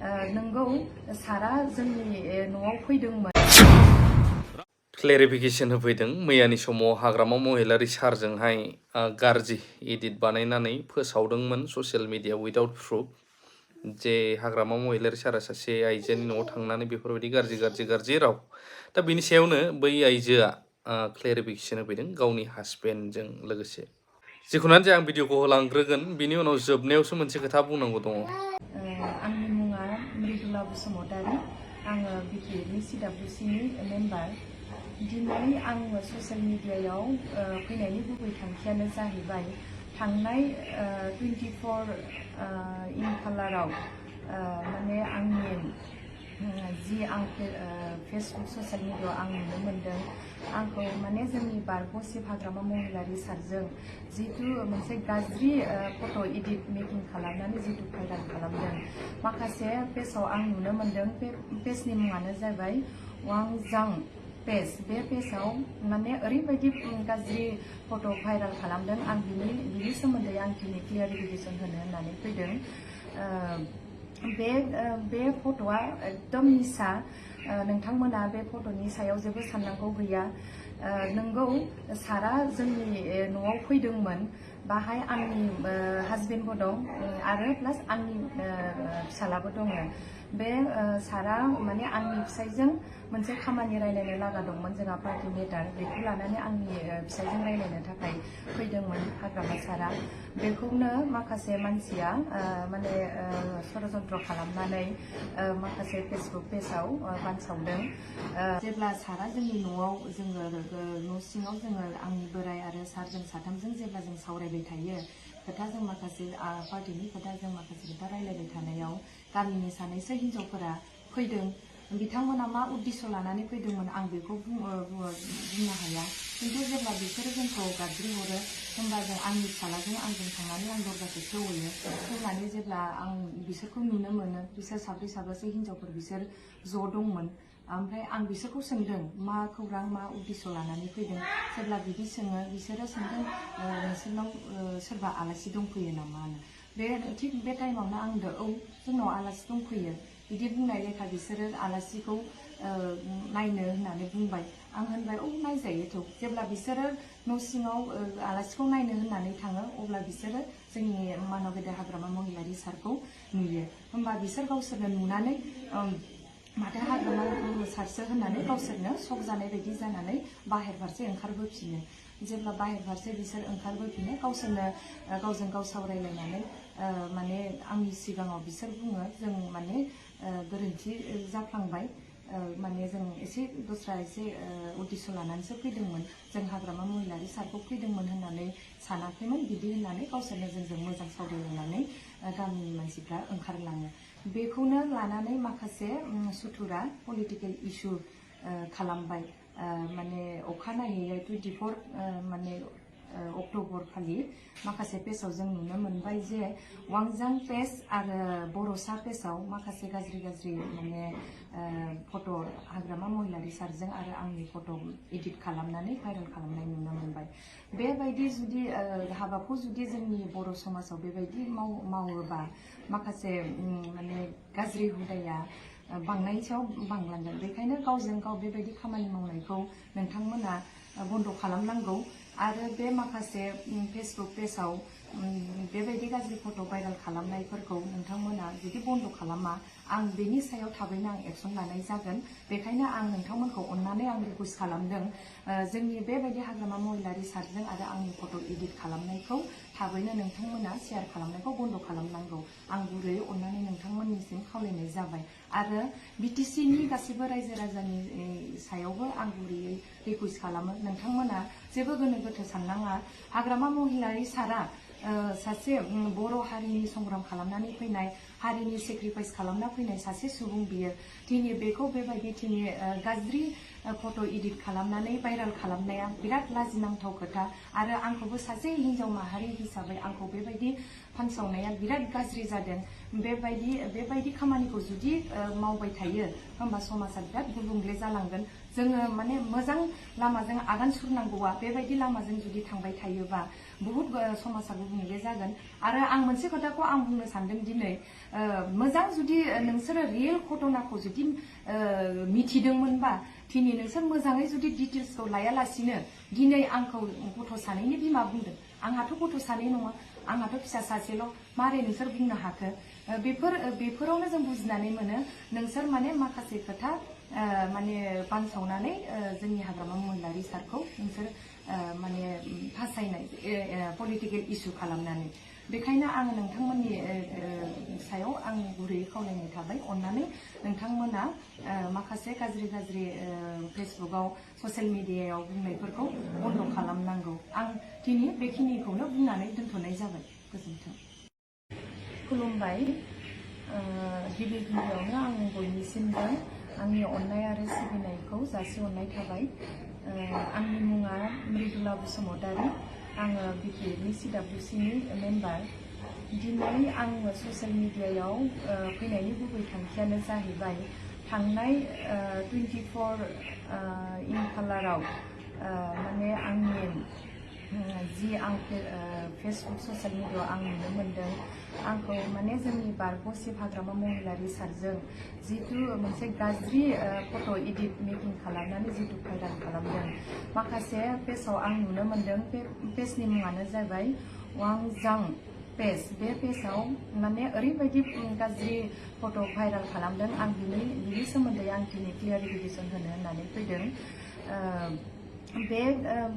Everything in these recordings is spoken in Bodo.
नंगौ सारा जोंनि न'आव फैदोंमोन। क्लेरिफिकेसन होफैदों मैयानि समाव हाग्रामा महिलारि सारजोंहाय गाज्रि एडिट बानायनानै फोसावदोंमोन ससियेल मिडिया उइदाउट प्रुफ जे हाग्रामा महिलारि सारा सासे आइजोनि न'आव थांनानै बेफोरबायदि गाज्रि राव दा बिनि सायावनो बै आइजोआ क्लेरिफिकेसन होफैदों गावनि हासबेन्डजों लोगोसे। जिखुनुआनो जाया आं भिडिअखौ होलांग्रोगोन बिनि उनाव जोबनायावसो मोनसे खोथा बुंनांगौ दङ। आंनि मुङा मृदुला बसुमतारी, आङो बिटिएडनि सिडब्लिउसिनि मेम्बार। दिनै आङो ससियेल मिडियायाव फैनायनि गुबै थांखियानो जाहैबाय थांनाय 24 खालाराव माने आंनि जि आं फेसबुक ससियेल मिडियायाव आं नुनो मोनदों आंखौ माने जोंनि बारग'सिब हाग्रामा महिलारि सारजों जितु मोनसे गाज्रि फट' एडिट मेकिं खालामनानै जितु भाइराल खालामदों। माखासे पेजाव आं नुनो मोनदों बे पेजनि मुङानो जाबाय वांजां पेज। बे पेजाव माने ओरैबायदि गाज्रि फट' भाइराल खालामदों। आं बिनि सोमोन्दै आं दिनै क्लियारिफिकेसन होनो होननानै फैदों। बे फट'आ एकदम मिसा। नोंथांमोना बे फट'नि सायाव जेबो साननांगौ गैया। नंगौ सारा जोंनि न'आव फैदोंमोन, बाहाय आंनि हासबेन्डबो दं आरो प्लास आंनि फिसालाबो दङ। बे सारा माने आंनि फिसाइजों मोनसे खामानि रायलायनो लागा दंमोन, जोंहा पार्टि मेटार, बेखौ लानानै आंनि फिसाइजों रायलायनो थाखाय फैदोंमोन हाग्रामा सारा। बेखौनो माखासे मानसिया माने षड़यन्त्र खालामनानै माखासे फेसबुक पेजाव बानसावदों। जेब्ला सारा जोंनि न'आव जोङो न' सिङाव जोङो आंनि बोराइ आरो सारजों साथामजों जेब्ला जों सावरायबाय थायो खोथा, जों माखासे पार्टिनि खोथा, जों माखासे खोथा रायलायबाय थानायाव गामिनि सानैसो हिन्जावफोरा फैदों। बिथांमोना मा उद्देश्य लानानै फैदोंमोन आं बेखौ बुंनो हाया, खिन्थु जेब्ला बिसोरो जोंखौ गाज्रि हरो होमबा जों आंनि फिसालाजों आंजों थांनानै आं दरजाखौ खेवहैयो। खेवनानै जेब्ला आं बिसोरखौ नुनो मोनो, बिसोर साब्रैसो हिन्जावफोर बिसोर ज' दंमोन। ओमफ्राय आं बिसोरखौ सोंदों मा खौरां, मा उद्देश्य लानानै फैदों। जेब्ला बिदि सोङो बिसोरो सोंदों नोंसोरनाव सोरबा आलासि दंफैयो नामा। थिग बे टाइमावनो आं होनदों औ जोंनाव आलासि दंफैयो। बिदि बुंनाय लेखा बिसोरो आलासिखौ नायनो होननानै बुंबाय। आं होनबाय औ नायजायोथ'। जेब्ला बिसोरो न' सिङाव आलासिखौ नायनो होननानै थाङो अब्ला बिसोरो जोंनि मानाव गेदेर हाग्रामा महिलारि सारखौ नुयो। होमबा बिसोर गावसोरनो नुनानै माथो हाग्रामा सारसो होननानै गावसोरनो शक जानाय बायदि जानानै बाहेर फारसे ओंखारबोफिनो। जेब्ला बाहेर फारसे बिसोर ओंखारबोफिनो गावसोरनो गावजों गाव सावरायलायनानै माने आंनि सिगाङाव बिसोर बुङो जों माने गोरोन्थि जाफ्लांबाय, माने जों एसे दस्रा एसे उद्देश्य लानानैसो फैदोंमोन, जों हाग्रामा महिलारि सारखौ फैदोंमोन होननानै सानाखैमोन, बिदि होननानै गावसोरनो जोंजों मोजां सावरायलायनानै गामिनि मानसिफ्रा ओंखारलाङो। बेखौनो लानानै माखासे सुथुरा पलिटिकेल इस्यु खालामबाय। माने अखानायै 24 माने अक्ट'बर खालि माखासे पेजाव जों नुनो मोनबाय जे वांजां पेज आरो बर'सा पेजाव माखासे गाज्रि माने फट' हाग्रामा महिलारि सारजों आरो आंनि फट' एडिट खालामनानै भाइरेल खालामनाय नुनो मोनबाय। बेबायदि जुदि हाबाखौ जुदि जोंनि बर' समाजाव बेबायदि मावोबा माखासे माने गाज्रि हुदाया बांनायनि सायाव बांलांगोन। बेखायनो गावजों गाव बेबायदि खामानि मावनायखौ नोंथांमोना बन्द' खालामनांगौ। आरो बे माखासे फेसबुक पेजाव बेबायदि गाज्रि फट' भाइरेल खालामनायफोरखौ नोंथांमोना जुदि बन्द' खालामा आं बेनि सायाव थाबैनो आं एक्सन लानाय जागोन। बेखायनो आं नोंथांमोनखौ अननानै आं रिकुवेस्ट खालामदों, जोंनि बेबायदि हाग्रामा महिलारि सारजों आरो आंनि फट' एडिट खालामनायखौ थाबैनो नोंथांमोना शेयार खालामनायखौ बन्द' खालामनांगौ। आं गुरैयै अननानै नोंथांमोननिसिम खावलायनाय जाबाय। आरो बिटिसिनि गासैबो रायजो राजानि सायावबो आं गुरैयै रिकुवेस्ट खालामो, नोंथांमोना जेबो गोनो गोथो साननाङा। हाग्रामा महिलारि सारा सासे बर' हारिनि संग्राम खालामनानै फैनाय, हारिनि सेक्रिफाइस खालामना फैनाय सासे सुबुं बियो। दिनै बेखौ बेबायदि गाज्रि फट' इडिट खालामनानै भाइराल खालामनाया बिराद लाजिनांथाव खोथा आरो आंखौबो सासे हिन्जाव माहारि हिसाबै आंखौ बेबायदि फानसावनाया बिराद गाज्रि जादों। बेबायदि खामानिखौ जुदि मावबाय थायो होमबा समाजा बिराद गुबुंले जालांगोन। जोङो माने मोजां लामाजों आगान सुरनांगौआ बेबायदि लामाजों जुदि थांबाय थायोबा बुहुत समाजा गुबुंले जागोन। आरो आं मोनसे खोथाखौ आं बुंनो सानदों दिनै मोजां जुदि नोंसोरो रियेल घटनाखौ जुदि मिथिदोंमोनबा दिनै नोंसोर मोजाङै जुदि डिटेल्सखौ लायालासिनो दिनै आंखौ गथ' सानैनि बिमा बुंदों। आंहाथ' गथ' सानै नङा, आंहाथ' फिसा सासेल'। मारै नोंसोर बुंनो हाखो? बेफोरावनो जों बुजिनानै मोनो नोंसोर माने माखासे खोथा माने बानसावनानै जोंनि हाग्रामा महिलारि सारखौ नोंसोर माने फासायनाय पलिटिकेल इसु खालामनानै। बेखायनो आङो नोंथांमोननि सायाव आं गुरैयै खावलायनाय थाबाय, अननानै नोंथांमोना माखासे गाज्रि फेसबुकआव ससियेल मिडियायाव बुंनायफोरखौ बन्द' खालामनांगौ। आं दिनै बेखिनिखौनो बुंनानै दोनथ'नाय जाबाय। गोजोन्थों। खुलुमबाय। गिबियावनो आं बयनिसिमबो आंनि अननाय आरो सिबिनायखौ जासिहरनाय थाबाय। आंनि मुङा मृदुला बसुमतारी। आङो बिटिएडनि CWCनि मेम्बार। दिनै आङो ससियेल मिडियायाव फैनायनि गुबै थांखियानो जाहैबाय थांनाय 24 इम्फालाराव माने आंनि जि आं फेसबुक ससियेल मिडियायाव आं नुनो मोनदों, आंखौ माने जोंनि बारग'सिब हाग्रामा महिलारि सारजों जितु मोनसे गाज्रि फट' इडिट मेकिं खालामनानै जितु भाइराल खालामदों। माखासे पेजआव आं नुनो मोनदों, बे पेजनि मुङानो जाबाय वांजां पेज। बे पेजआव माने ओरैबायदि गाज्रि फट' भाइराल खालामदों। आं बिनि सोमोन्दै आं दिनै क्लियारिफिकेसन होननानै फैदों।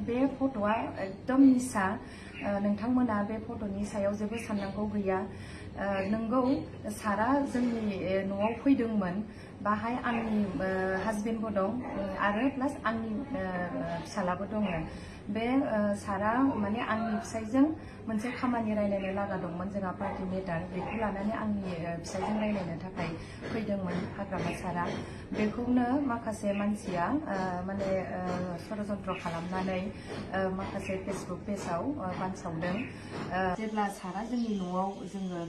बे फट'आ एकदम मिसा। नोंथांमोना बे फट'नि सायाव जेबो साननांगौ गैया। नोंगौ सारा जोंनि न'आव फैदोंमोन, बाहाय आंनि हासबेन्डबो दं आरो प्लास आंनि फिसालाबो दङ। बे सारा माने आंनि फिसाइजों मोनसे खामानि रायलायनो लागा दंमोन, जोंहा पार्टि मेटार। बेखौ लानानै आंनि फिसाइजों रायलायनो थाखाय फैदोंमोन हाग्रामा सारा। बेखौनो माखासे मानसिया माने षड़यन्त्र खालामनानै माखासे फेसबुक पेजआव बानसावदों। जेब्ला सारा जोंनि न'आव जोङो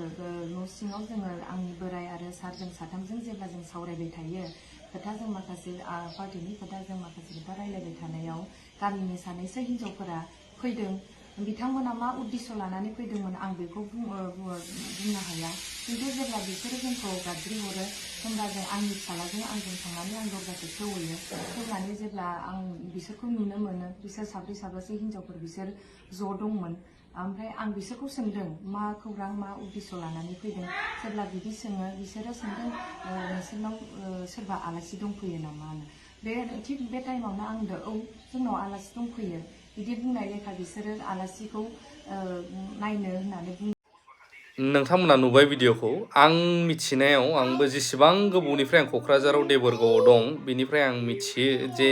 न' सिङाव जोङो आंनि बोराइ आरो सारजों साथामजों जेब्ला जों सावरायबाय थायो खोथा, जों माखासे पार्टिनि खोथा, जों माखासे खोथा रायलायबाय थानायाव गामिनि सानैसो हिन्जावफोरा फैदों। बिथांमोना मा उद्देश्य लानानै फैदोंमोन आं बेखौ बुंनो हाया। खिन्थु जेब्ला बिसोरो जोंखौ गाज्रि हरो होमबा जों आंनि फिसालाजों आंजों थांनानै आं दरजाखौ खेवहैयो। खेवनानै जेब्ला आं बिसोरखौ नुनो मोनो, बिसोर साब्रैसो हिन्जावफोर बिसोर ज' दंमोन। ओमफ्राय आं बिसोरखौ सोंदों मा खौरां, मा उद्देश्य लानानै फैदों। जेब्ला बिदि सोङो, बिसोरो सोंदों नोंसोरनाव सोरबा आलासि दंफैयो नामा होनो। थिग बे टाइमावनो आं होनदों औ जोंनाव आलासि दंफैयो। बिदि बुंनाय लेखा बिसोरो आलासिखौ नायनो होननानै बुं। नोंथांमोना नुबाय भिडिअखौ। आं मिथिनायाव, आंबो जेसेबां गोबावनिफ्राय आं क'क्राझाराव देबोरगावआव दं, बिनिफ्राय आं मिथियो जे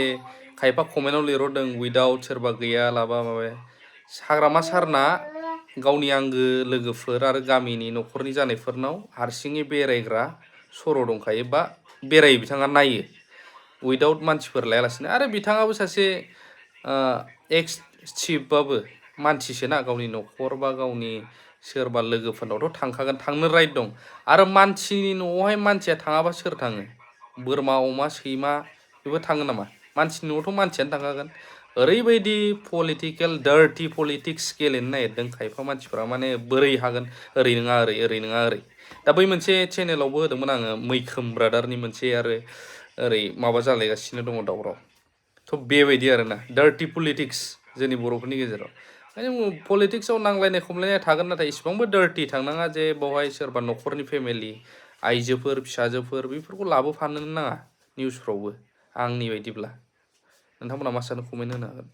खायफा कमेन्टआव लिरहरदों उइदाउट सोरबा गैया लाबा माबा। हाग्रामा सारना गावनि आंगो लोगोफोर आरो गामिनि न'खरनि जानायफोरनाव हारसिङै बेरायग्रा सर' दंखायो, बा बेरायो बिथाङा, नायो उइदाउट मानसिफोर लायालासिनो। आरो बिथाङाबो सासे एक्स चिफबाबो मानसिसोना, गावनि न'खर बा गावनि सोरबा लोगोफोरनावथ' थांखागोन, थांनो राइट दं। आरो मानसिनि न'आवहाय मानसिया थाङाबा सोर थाङो? बोरमा, अमा, सैमा बेबो थाङो नामा? मानसिनि न'आवथ' मानसियानो थांखागोन। ओरैबायदि पलिटिकेल डार्टि पलिटिक्स गेलेनो नागिरदों खायफा मानसिफ्रा, माने बोरै हागोन, ओरै नङा ओरै, ओरै नङा ओरै। दा बै मोनसे चेनेलावबो होदोंमोन आङो, मैखोम ब्रादारनि मोनसे आरो ओरै माबा जालायगासिनो दङ दावराव। थ' बेबायदि आरोना डार्टि पलिटिक्स जोंनि बर'फोरनि गेजेराव। पलिटिक्सआव नांलायनाय खमलायनाय थागोन, नाथाय इसिबांबो डार्टि थांनाङा जे बेवहाय सोरबा न'खरनि फेमिलि, आइजोफोर, फिसाजोफोर बेफोरखौ लाबोफानो नाङा निउसफ्रावबो, आंनि बायदिब्ला। नोंथांमोना मा सानो कमेन्ट होनो हागोन।